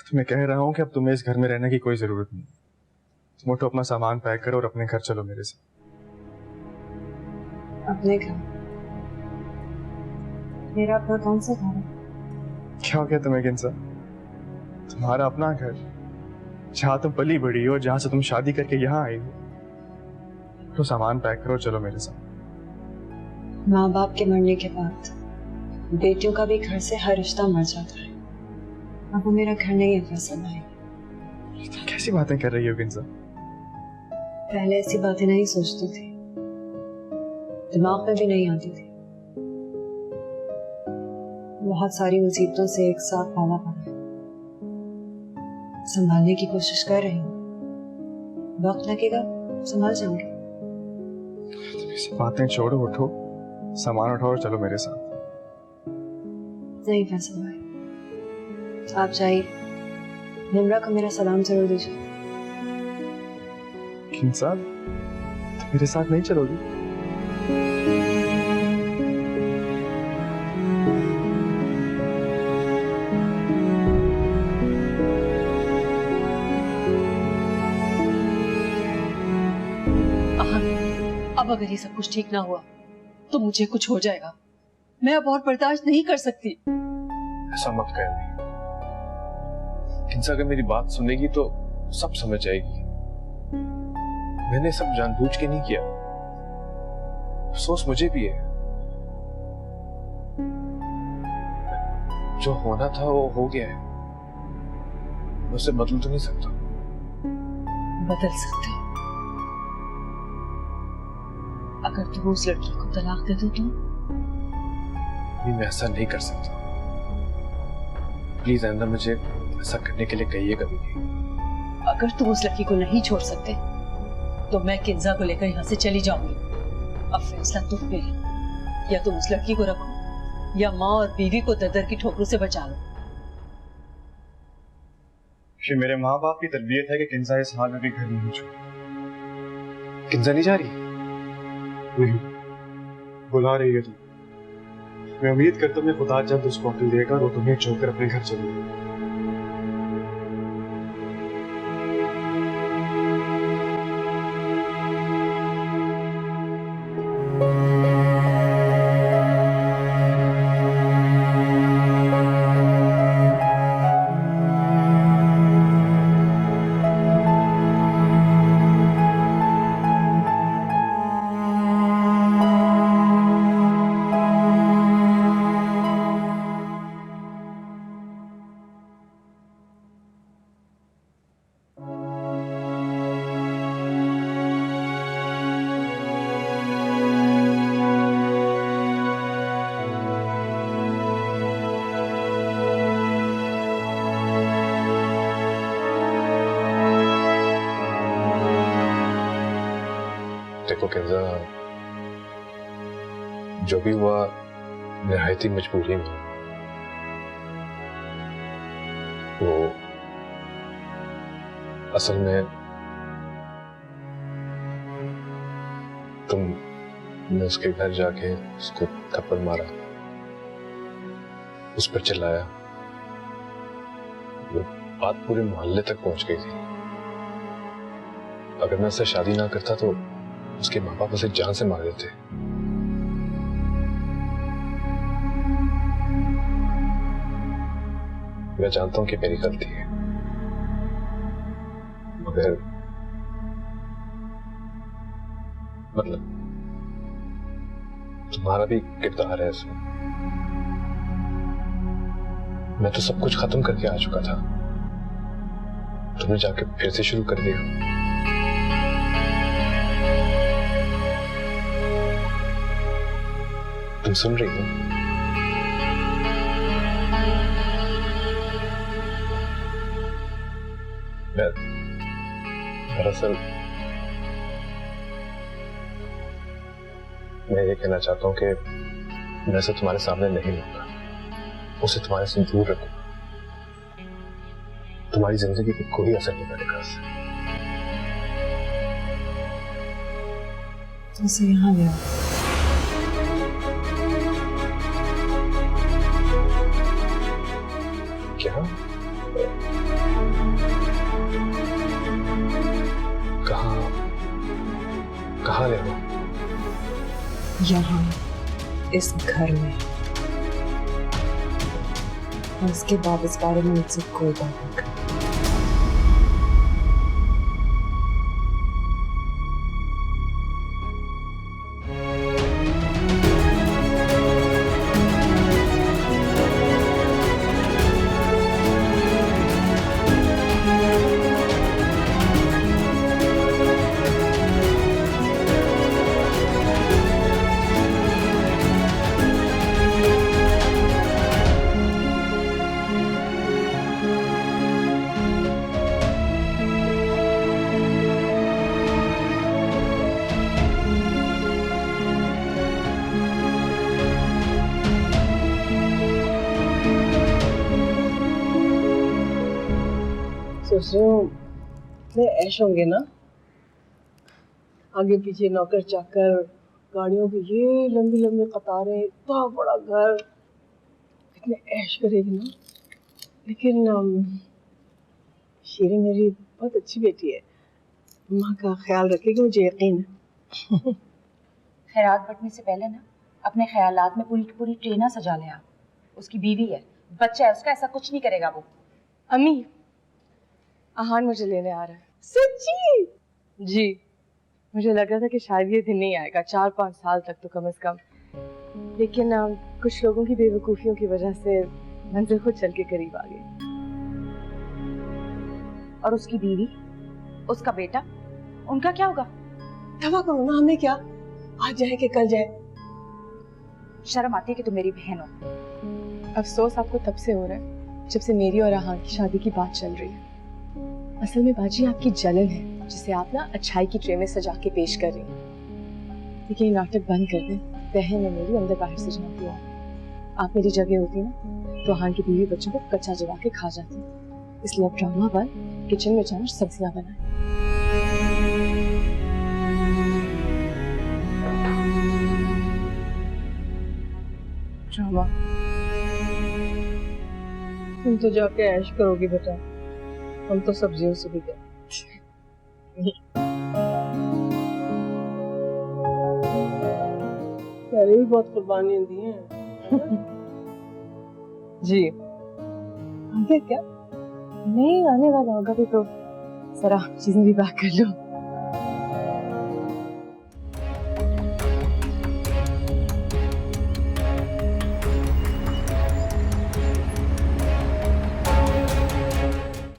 तो मैं कह रहा हूँ कि अब तुम्हें इस घर में रहने की कोई जरूरत नहीं। तुम उठो, अपना सामान पैक करो और अपने घर चलो मेरे साथ। अपने घर? मेरा अपना कौन सा घर है? क्या हो गया तुम्हें किंसा? तुम्हारा अपना घर, जहाँ तुम पली बड़ी हो, जहाँ से तुम शादी करके यहाँ आई हो। तो सामान पैक करो, चलो मेरे साथ। माँ बाप के मरने के बाद बेटियों का भी घर से हर रिश्ता मर जाता है। अब वो मेरा घर नहीं है फैसल भाई। तुम कैसी बातें कर रही हो किंसा? पहले ऐसी बातें नहीं सोचती थी, दिमाग में भी नहीं आती थी। बहुत सारी मुसीबतों से एक साथ पाला पड़ा है, संभालने की कोशिश कर रही हूँ। वक्त लगेगा, संभाल जाऊंगी। तुम ये बातें छोड़ो, उठो, सामान उठाओ और चलो मेरे साथ। नहीं फैसल भाई, आप जाइए। निम्रा को मेरा सलाम जरूर दीजिए। किंसा, तुम मेरे साथ नहीं चलोगी? अब अगर ये सब कुछ ठीक ना हुआ तो मुझे कुछ हो जाएगा। मैं अब और बर्दाश्त नहीं कर सकती। ऐसा मत कर। किंसा अगर मेरी बात सुनेगी तो सब समझ जाएगी। मैंने सब जानबूझ के नहीं किया, अफसोस मुझे भी है। जो होना था वो हो गया है, मैं उसे बदल तो नहीं सकता। बदल सकते हो अगर तुम उस लड़की को तलाक दे दो तो। मैं ऐसा नहीं कर सकता। प्लीज आइंदा मुझे ऐसा करने के लिए कहिए कभी नहीं। अगर तुम उस लड़की को नहीं छोड़ सकते तो मैं किंजा को लेकर यहाँ से चली जाऊंगी। अब फैसला तुम पे है, या तुम उस लड़की को रखो या माँ और बीवी को दर की ठोकरों से बचा लो। मेरे माँ बाप की तरबियत है कि किंजा इस हाल में भी घर नहीं छोड़। किंजा नहीं जा रही? नहीं, बुला रही है तुम। मैं उम्मीद करता हूँ खुदा जल्द उसको अक्ल देगा और वो तुम्हें छोड़कर अपने घर चलेगी। देखो किंजा, जो भी हुआ निहायती मजबूरी में। वो असल में तुमने उसके घर जाके उसको थप्पड़ मारा, उस पर चिल्लाया। वो बात पूरे मोहल्ले तक पहुंच गई थी। अगर मैं उससे शादी ना करता तो उसके माँ बाप उसे जान से मार देते। मैं जानता हूं कि मेरी गलती है, मगर मतलब तुम्हारा भी किरदार है इसमें। मैं तो सब कुछ खत्म करके आ चुका था, तुमने जाके फिर से शुरू कर दिया। तुम सुन रही हो? दरअसल मैं ये कहना चाहता हूँ कि मैं उसे तुम्हारे सामने नहीं लूंगा, उसे तुम्हारे से दूर रखूंगा। तुम्हारी जिंदगी पे कोई असर नहीं पड़ेगा उससे। उसे यहाँ ले आओ। क्या? कहाँ ले गए? यहाँ, इस घर में। और उसके बाद इस बारे में मुझसे कोई बात नहीं कर। सोच रही हूँ इतने ऐश होंगे ना, आगे पीछे नौकर चाकर, गाड़ियों की ये लंबी लंबी कतारें, इतना बड़ा घर, कितने ऐश करेगी ना। लेकिन शीरी मेरी बहुत अच्छी बेटी है, माँ का ख्याल रखेगी, मुझे यकीन है। खैरात बटने से पहले ना अपने ख्यालात में पूरी की पूरी ट्रेना सजा ले। आप उसकी बीवी है, बच्चा है उसका, ऐसा कुछ नहीं करेगा वो। अम्मी, आहान मुझे लेने आ रहा है। सच्ची? जी, मुझे लग रहा था कि शायद ये दिन नहीं आएगा, 4-5 साल तक तो कम से कम। लेकिन कुछ लोगों की बेवकूफियों की वजह से मंजिल खुद चल के करीब आ गई। और उसकी बीवी, उसका बेटा, उनका क्या होगा? दवा करो ना, हमें क्या, आज जाए कि कल जाए। शर्म आती है कि तुम मेरी बहन हो। अफसोस आपको तब से हो रहा है जब से मेरी और आहान की शादी की बात चल रही है। असल में बाजी आपकी जलन है, जिसे आप ना अच्छाई की ट्रे में सजा के पेश कर रही हैं। लेकिन ये नाटक बंद कर दें, बहन है मेरी, अंदर बाहर से जानती हूँ। आप मेरी जगह होती ना तो आहान की बीवी बच्चों को कच्चा जला के खा जाती। इसलिए अब ड्रामा बंद, किचन में जाना, सब्जियां बनाएं। ड्रामा तुम तो जाके ऐश करोगी बेटा, हम तो सब्जियों से भी गए। पहले भी बहुत कुर्बानियां दी हैं। जी, आगे क्या? नहीं आने वाला होगा भी तो जरा चीजें भी पैक कर लो।